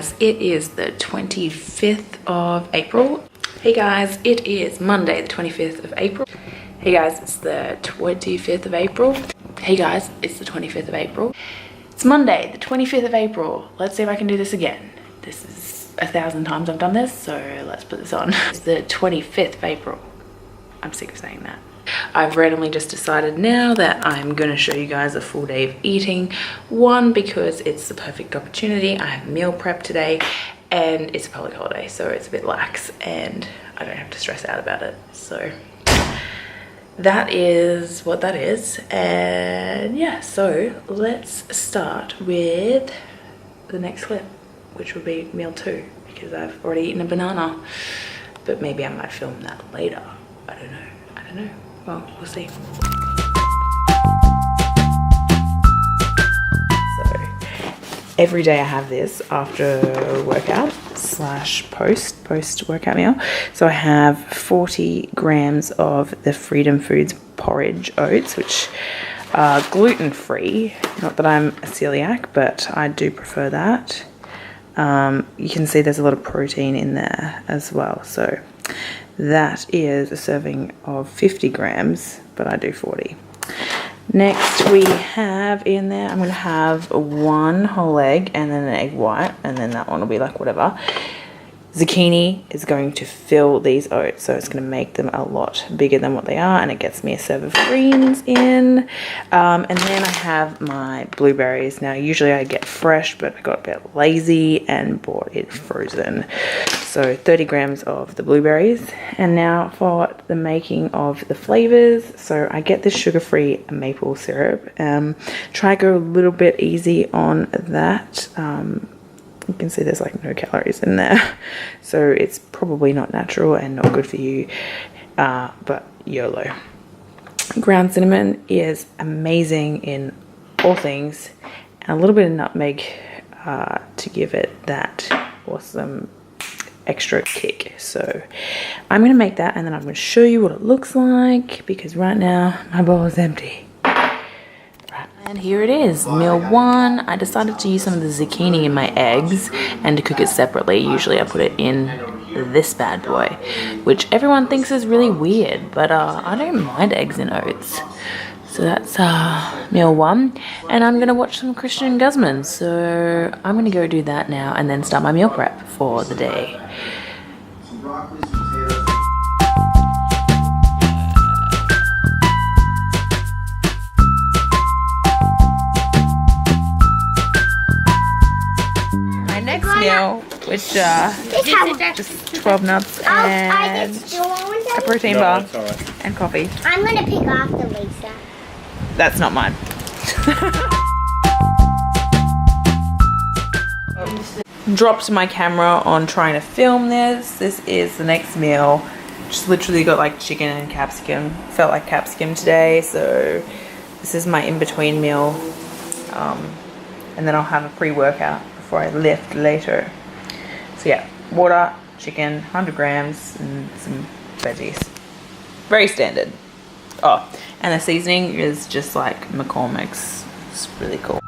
guys, it is the 25th of April. Hey guys, it is Monday the 25th of April. Hey guys, it's the 25th of April. Hey guys, it's the 25th of April. It's Monday the 25th of April. Let's see if I can do this again. This is 1,000 times I've done this, so let's put this on. It's the 25th of April. I'm sick of saying that. I've randomly just decided now that I'm going to show you guys a full day of eating. One, because it's the perfect opportunity. I have meal prep today and it's a public holiday, so it's a bit lax and I don't have to stress out about it. So that is what that is. And yeah, so let's start with the next clip, which will be meal 2, because I've already eaten a banana, but maybe I might film that later. I don't know. Well, we'll see. So every day I have this after workout / post workout meal. So I have 40 grams of the Freedom Foods porridge oats, which are gluten-free. Not that I'm a celiac, but I do prefer that. You can see there's a lot of protein in there as well. So that is a serving of 50 grams, but I do 40. Next we have in there, I'm going to have 1 whole egg and then an egg white, and then that one will be like whatever. Zucchini is going to fill these oats, so it's going to make them a lot bigger than what they are, and it gets me a serve of greens in. And then I have my blueberries. Now usually I get fresh, but I got a bit lazy and bought it frozen. So 30 grams of the blueberries. And now for the making of the flavors, so I get this sugar-free maple syrup. Try to go a little bit easy on that. You can see there's like no calories in there, so it's probably not natural and not good for you, but YOLO. Ground cinnamon is amazing in all things, and a little bit of nutmeg to give it that awesome extra kick. So I'm going to make that, and then I'm going to show you what it looks like, because right now my bowl is empty. And here it is, meal 1. I decided to use some of the zucchini in my eggs and to cook it separately. Usually I put it in this bad boy, which everyone thinks is really weird, but I don't mind eggs in oats. So that's meal 1. And I'm going to watch some Christian Guzman. So I'm going to go do that now and then start my meal prep for the day. Meal, which just 12 nuts and a protein bar and coffee. I'm gonna pick off the Lisa. That's not mine. Dropped my camera on trying to film this. This is the next meal. Just literally got like chicken and capsicum. Felt like capsicum today, so this is my in-between meal. And then I'll have a pre-workout before I lift later. So yeah, water, chicken, 100 grams, and some veggies. Very standard. Oh, and the seasoning is just like McCormick's. It's really cool.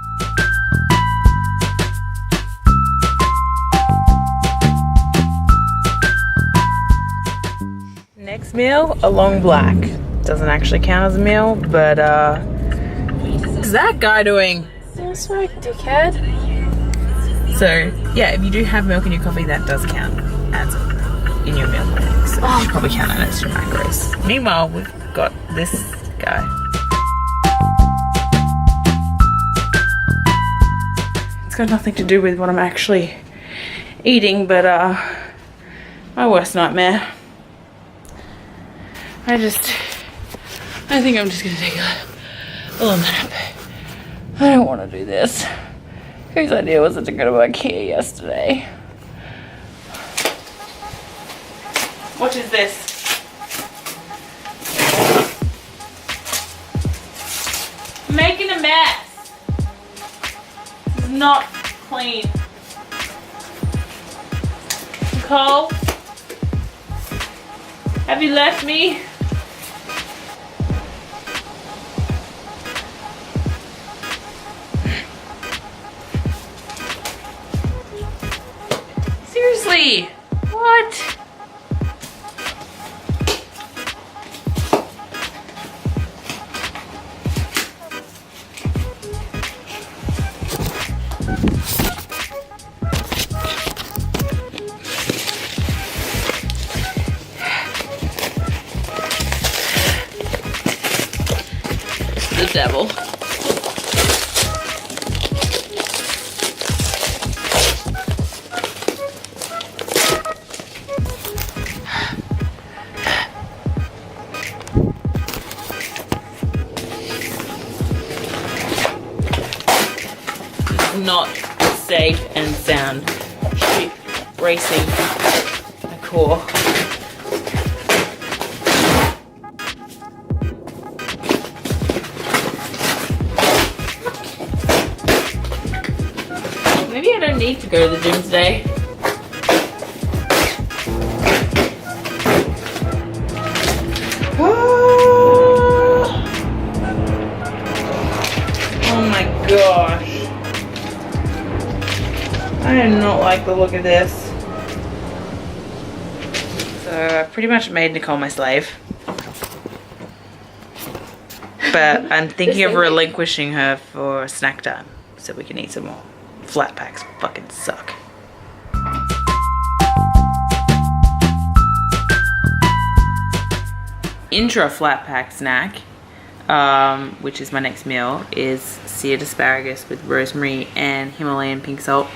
Next meal, a long black. Doesn't actually count as a meal, but what's that guy doing? That's right, dickhead. So yeah, if you do have milk in your coffee, that does count as in your meal planning. So you probably count on extra macros. Meanwhile, we've got this guy. It's got nothing to do with what I'm actually eating, but my worst nightmare. I think I'm just gonna take a little nap. I don't want to do this. Whose idea was it to go to IKEA yesterday? What is this? I'm making a mess. It's not clean. Nicole? Have you left me? devil. Not safe and sound. Sheep racing a core. Maybe I don't need to go to the gym today. Oh my gosh. I do not like the look of this. So I pretty much made Nicole my slave. But I'm thinking of relinquishing her for snack time so we can eat some more. Flat packs fucking suck. Intra flat pack snack, which is my next meal, is seared asparagus with rosemary and Himalayan pink salt.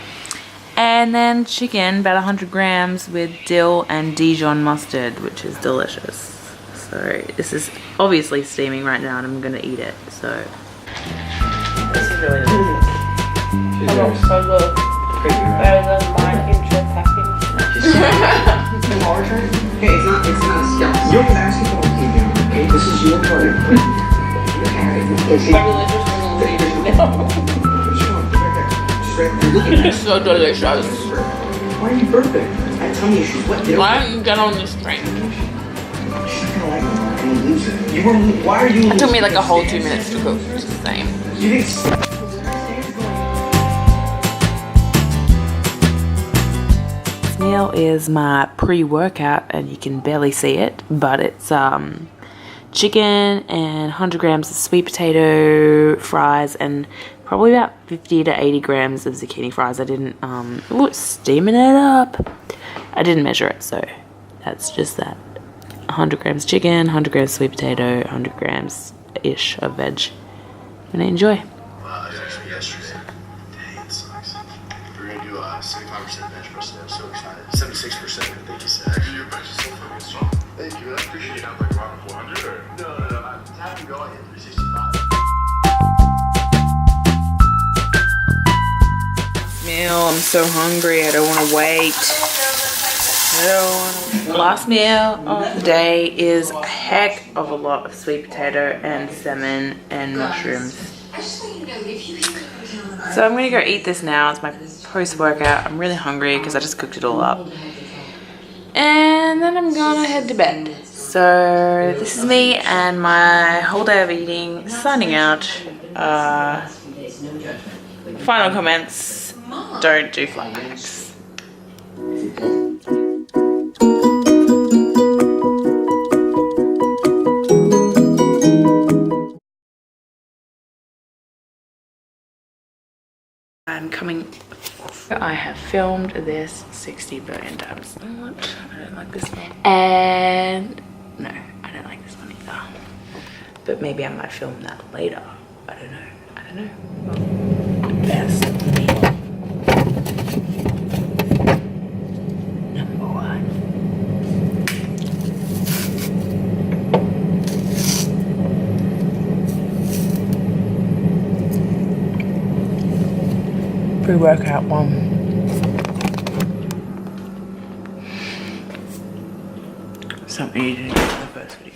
And then chicken, about 100 grams with dill and Dijon mustard, which is delicious. So this is obviously steaming right now and I'm gonna eat it, so. This is really delicious. I love so good. Better than my intro packing. Hey, it's not a skill. You don't ask me what I'm doing, okay? This is your part. It's so delicious. Why are you burping? I tell you, she's what? Why don't you get on this train? She's not gonna like it. You're gonna lose it. Why are you? It took me like a whole 2 minutes to cook. It's the same. You think? This meal is my pre-workout and you can barely see it, but it's chicken and 100 grams of sweet potato fries and probably about 50 to 80 grams of zucchini fries. I didn't, steaming it up. I didn't measure it, so that's just that. 100 grams chicken, 100 grams sweet potato, 100 grams-ish of veg. I'm gonna enjoy. Wow, it was actually yesterday. Dang, it sucks. We're gonna do 75% bench press today. I'm so excited. 76%, I think he said. Actually, your bench is so fucking strong. Thank you. I appreciate it. I'm like around 400 or? No. I'm happy to go. I hit 365. Meal, I'm so hungry. I don't want to wait. Last meal of the day is a heck of a lot of sweet potato and salmon and mushrooms. So I'm gonna go eat this now. It's my post-workout. I'm really hungry because I just cooked it all up. And then I'm gonna head to bed. So this is me and my whole day of eating, signing out. Final comments, don't do flat packs. I'm coming. I have filmed this 60 billion times. What? I don't like this one. And no, I don't like this one either. But maybe I might film that later. I don't know. Well, best meal. Number one. Pre-workout one. Something you didn't get in the first video.